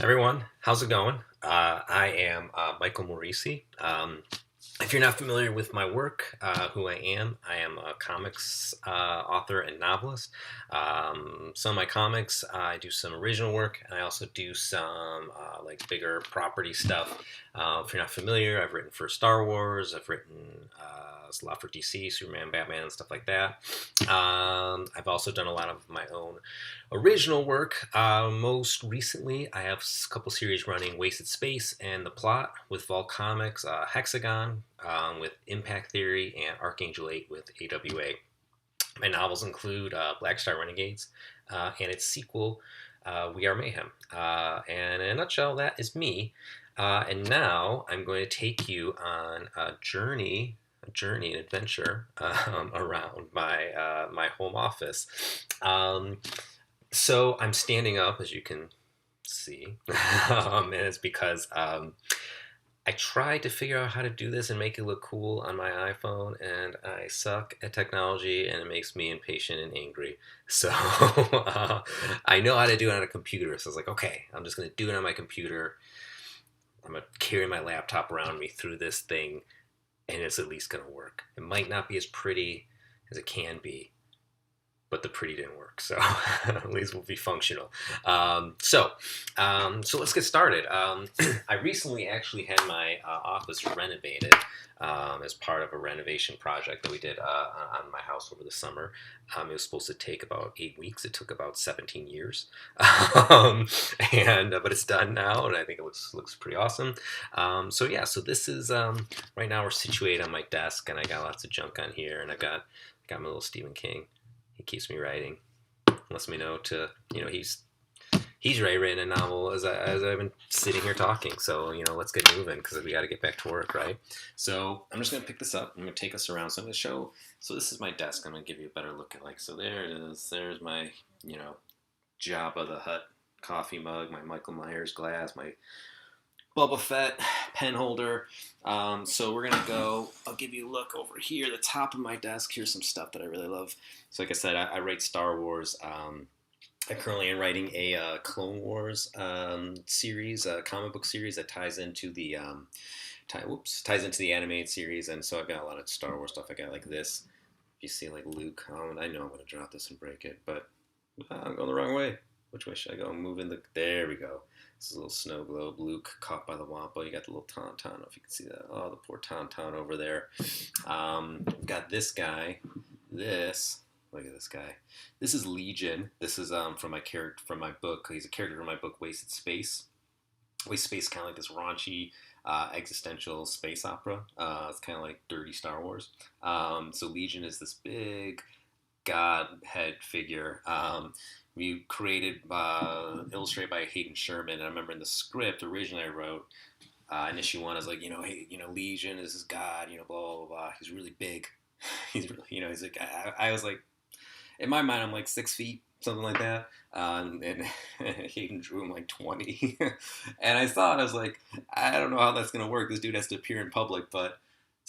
Everyone, how's it going? I am Michael Moreci. If you're not familiar with my work, who I am a comics author and novelist. Some of my comics, I do some original work, and I also do some like bigger property stuff. If you're not familiar, I've written for Star Wars. I've written a lot for DC, Superman, Batman, and stuff like that. I've also done a lot of my own original work. Most recently, I have a couple series running: Wasted Space and The Plot with Vol Comics, Hexagon with Impact Theory, and Archangel 8 with AWA. My novels include Black Star Renegades and its sequel, We Are Mayhem. And in a nutshell, that is me. And now I'm going to take you on a journey, an adventure around my home office. So I'm standing up, as you can see, and it's because I tried to figure out how to do this and make it look cool on my iPhone, and I suck at technology, and it makes me impatient and angry. So I know how to do it on a computer. So I was like, okay, I'm just going to do it on my computer. I'm going to carry my laptop around me through this thing, and it's at least going to work. It might not be as pretty as it can be, but the pretty didn't work, so at least we'll be functional. So let's get started. I recently actually had my office renovated as part of a renovation project that we did on my house over the summer. It was supposed to take about 8 weeks. It took about 17 years, but it's done now, and I think it looks pretty awesome. So this is right now we're situated on my desk, and I got lots of junk on here, and I got my little Stephen King. He keeps me writing, lets me know to, he's writing a novel as I've been sitting here talking. So, let's get moving because we got to get back to work, right? So I'm just going to pick this up. I'm going to take us around. So I'm going to show, so this is my desk. I'm going to give you a better look at so there it is. There's my, Jabba the Hutt coffee mug, my Michael Myers glass, my Boba Fett pen holder. So we're gonna go. I'll give you a look over here, the top of my desk. Here's some stuff that I really love. So like I said, I write Star Wars. I currently am writing a Clone Wars series, a comic book series that ties into the ties into the animated series. And so I've got a lot of Star Wars stuff. I got like this. You see like Luke. I know I'm gonna drop this and break it, but I'm going the wrong way. Which way should I go? There we go. This is a little snow globe. Luke caught by the Wampa. You got the little Tauntaun. I don't know if you can see that. Oh, the poor Tauntaun over there. Got this guy. Look at this guy. This is Legion. This is from my book. He's a character from my book, Wasted Space. Wasted Space, kind of like this raunchy existential space opera. It's kind of like dirty Star Wars. So Legion is this big godhead figure. We created, illustrated by Hayden Sherman. And I remember in the script originally I wrote, in issue 1, I was like, hey, Legion is this god, blah, blah, blah. He's really big. He's really, he's like, I was like, in my mind, I'm like 6 feet, something like that. And Hayden drew him like 20. And I thought, I was like, I don't know how that's going to work. This dude has to appear in public, but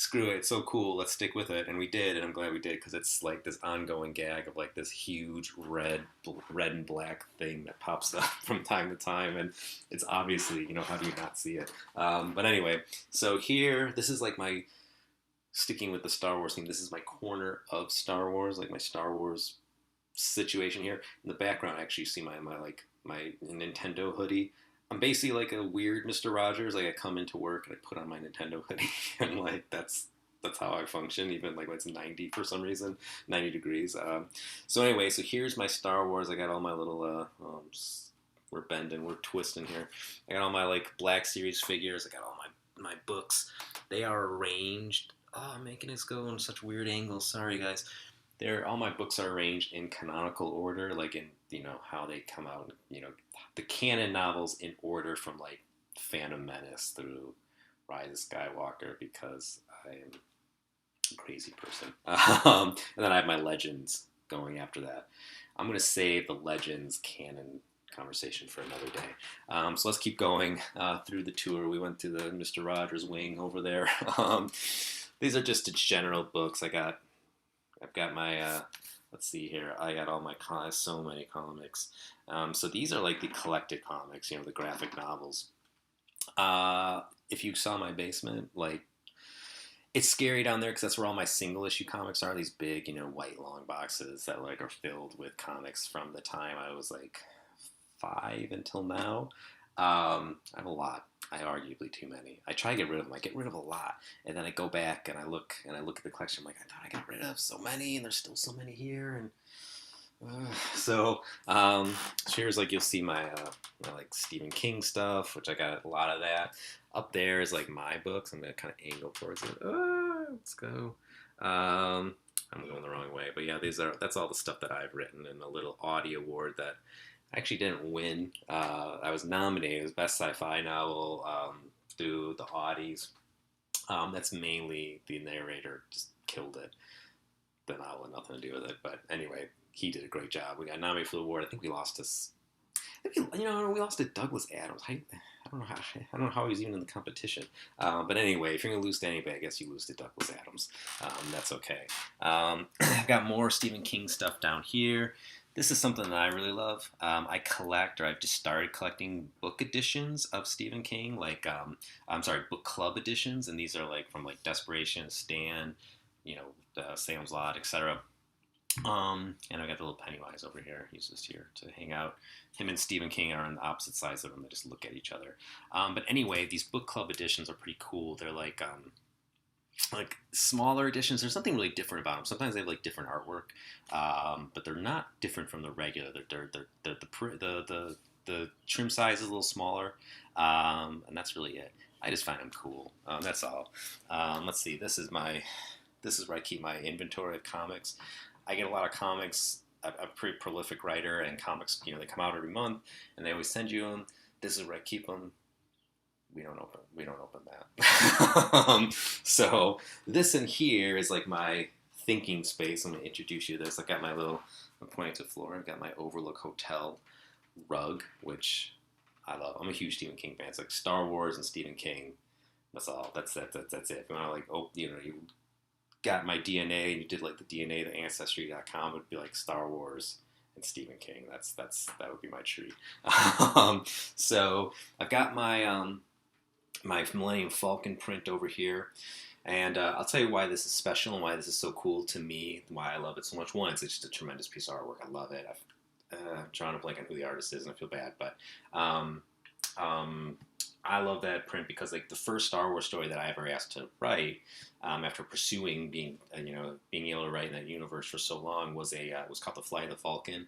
screw it, it's so cool, let's stick with it. And we did, and I'm glad we did, because it's like this ongoing gag of like this huge red and black thing that pops up from time to time, and it's obviously, how do you not see it? But anyway, so here, this is like my, sticking with the Star Wars theme, this is my corner of Star Wars, like my Star Wars situation here. In the background, actually, you see my Nintendo hoodie. I'm basically like a weird Mr. Rogers. Like I come into work and I put on my Nintendo hoodie, and like that's how I function. Even like when it's 90 for some reason, 90 degrees. So anyway, so here's my Star Wars. I got all my little. We're bending, we're twisting here. I got all my like Black Series figures. I got all my books. They are arranged. Oh, I'm making this go in such weird angles. Sorry, guys. All my books are arranged in canonical order, like in how they come out. The canon novels in order from like Phantom Menace through Rise of Skywalker, because I am a crazy person. And then I have my Legends going after that. I'm gonna save the Legends canon conversation for another day. So let's keep going through the tour. We went to the Mr. Rogers wing over there. These are just its general books. I've got my let's see here. I got all my so many comics. So these are like the collected comics, the graphic novels. If you saw my basement, like it's scary down there because that's where all my single issue comics are. These big, white long boxes that like are filled with comics from the time I was like 5 until now. I have a lot. I arguably too many. I try to get rid of them. I get rid of a lot, and then I go back and I look at the collection. I'm like, I thought I got rid of so many, and there's still so many here. And so here's like you'll see my like Stephen King stuff, which I got a lot of that. Up there is like my books. I'm gonna kind of angle towards it. Let's go. I'm going the wrong way, but yeah, that's all the stuff that I've written, and a little audio award that I actually didn't win. I was nominated as best sci-fi novel through the Audis. That's mainly the narrator just killed it. The novel had nothing to do with it, but anyway, he did a great job. We got nominated for the award. I think we lost to, we lost to Douglas Adams. I don't know how he was even in the competition. But anyway, if you're gonna lose to anybody, I guess you lose to Douglas Adams. That's okay. I've got more Stephen King stuff down here. This is something that I really love. I've just started collecting book editions of Stephen King, book club editions, and these are like from like Desperation, Stan, Salem's Lot, etc. And I got the little Pennywise over here. He's just here to hang out. Him and Stephen King are on the opposite sides of the room. They just look at each other. But anyway, these book club editions are pretty cool. They're like smaller editions. There's something really different about them. Sometimes they have like different artwork, but they're not different from the regular. The trim size is a little smaller, and that's really it. I just find them cool. That's all. Let's see. This is where I keep my inventory of comics. I get a lot of comics. I'm a pretty prolific writer, and comics, they come out every month, and they always send you them. This is where I keep them. We don't open that. So this in here is like my thinking space. I'm going to introduce you to this. I got I'm pointing to the floor. I've got my Overlook Hotel rug, which I love. I'm a huge Stephen King fan. It's like Star Wars and Stephen King. That's all. That's it. If you want to you got my DNA and you did like the DNA, the Ancestry.com, it would be like Star Wars and Stephen King. That would be my tree. So I've got my my Millennium Falcon print over here. And I'll tell you why this is special and why this is so cool to me, why I love it so much. One, it's just a tremendous piece of artwork. I love it. I've drawn a blank on who the artist is, and I feel bad. But I love that print because like the first Star Wars story that I ever asked to write, after pursuing being able to write in that universe for so long, was called The Flight of the Falcon.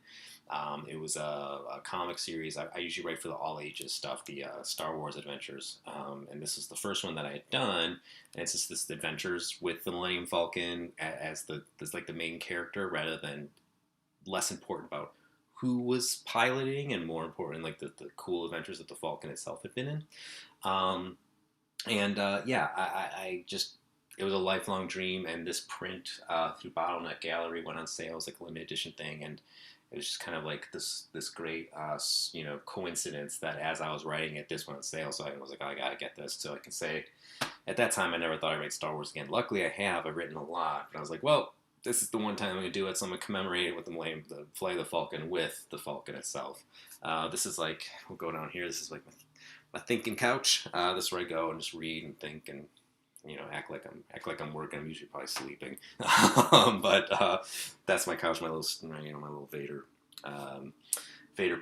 It was a comic series. I usually write for the all ages stuff, the Star Wars adventures, and this is the first one that I had done. And it's just this adventures with the Millennium Falcon as the main character, rather than less important about who was piloting and more important like the cool adventures that the Falcon itself had been in. I just, it was a lifelong dream, and this print through Bottleneck Gallery went on sale. It was like a limited edition thing, and it was just kind of like this great coincidence that as I was writing it, this went on sale. So I was like, oh, I gotta get this so I can say, at that time I never thought I'd write Star Wars again. Luckily I've written a lot, but I was like, well, this is the one time I'm going to do it, so I'm going to commemorate it with the Flight of the Falcon with the Falcon itself. This is like, we'll go down here, this is like my thinking couch. This is where I go and just read and think and, act like I'm working. I'm usually probably sleeping. But that's my couch, my little Vader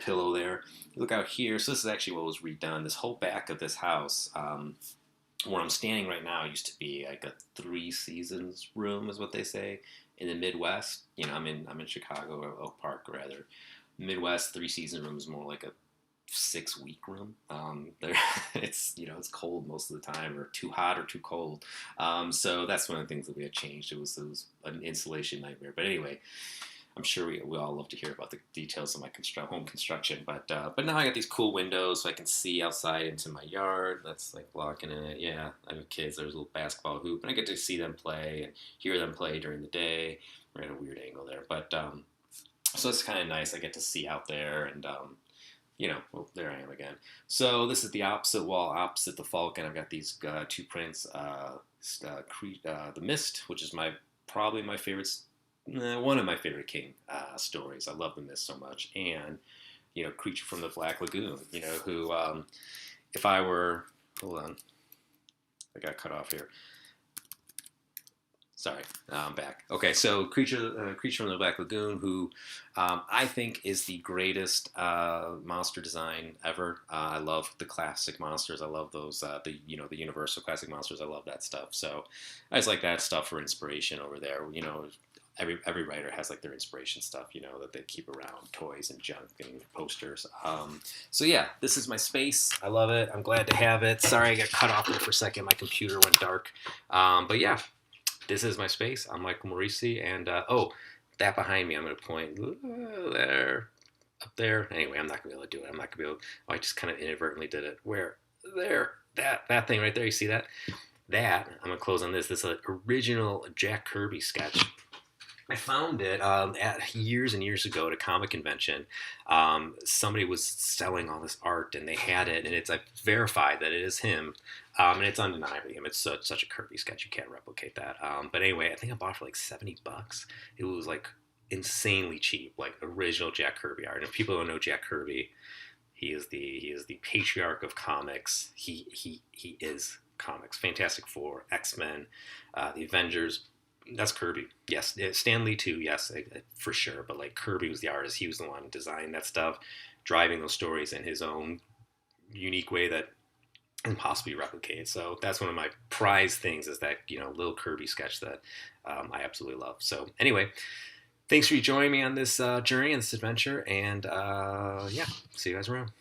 pillow there. Look out here. So this is actually what was redone. This whole back of this house, where I'm standing right now, used to be like a 3 seasons room, is what they say. In the Midwest, I'm in Chicago, or Oak Park rather. Midwest 3 season room is more like a 6-week room. It's cold most of the time, or too hot or too cold. So that's one of the things that we had changed. It was an insulation nightmare. But anyway, I'm sure we all love to hear about the details of my home construction. But now I got these cool windows so I can see outside into my yard. That's like blocking it. Yeah, I have kids. There's a little basketball hoop, and I get to see them play and hear them play during the day. We're at a weird angle there, but so it's kind of nice. I get to see out there, and well, there I am again. So this is the opposite wall, opposite the Falcon. I've got these 2 prints. The Mist, which is probably my favorite one of my favorite King stories. I love the myth so much, and Creature from the Black Lagoon. Who if I were, hold on, I got cut off here. Sorry, I'm back. Okay, so Creature from the Black Lagoon, who I think is the greatest monster design ever. I love the classic monsters. I love those, the Universal classic monsters. I love that stuff. So I just like that stuff for inspiration over there. Every writer has like their inspiration stuff, that they keep around, toys and junk and posters. So yeah, this is my space. I love it. I'm glad to have it. Sorry I got cut off there for a second. My computer went dark. But yeah. This is my space. I'm Mike Moreci, and that behind me, I'm going to point there, up there. Anyway, I'm not going to be able to do it. I'm not going to be able. Oh, I just kind of inadvertently did it. Where? There. That thing right there. You see that? That. I'm going to close on this. This is an original Jack Kirby sketch. I found it years and years ago at a comic convention. Somebody was selling all this art, and they had it, and it's verified that it is him, and it's undeniably him. It's such a Kirby sketch, you can't replicate that. But anyway, I think I bought it for like $70. It was like insanely cheap, like original Jack Kirby art. And if people don't know Jack Kirby, he is the patriarch of comics. He is comics. Fantastic Four, X-Men, the Avengers. That's Kirby. Yes. Stan Lee too. Yes, for sure. But like Kirby was the artist. He was the one who designed that stuff, driving those stories in his own unique way that can possibly replicate. So that's one of my prize things is that, little Kirby sketch that I absolutely love. So anyway, thanks for joining me on this journey and this adventure. And yeah, see you guys around.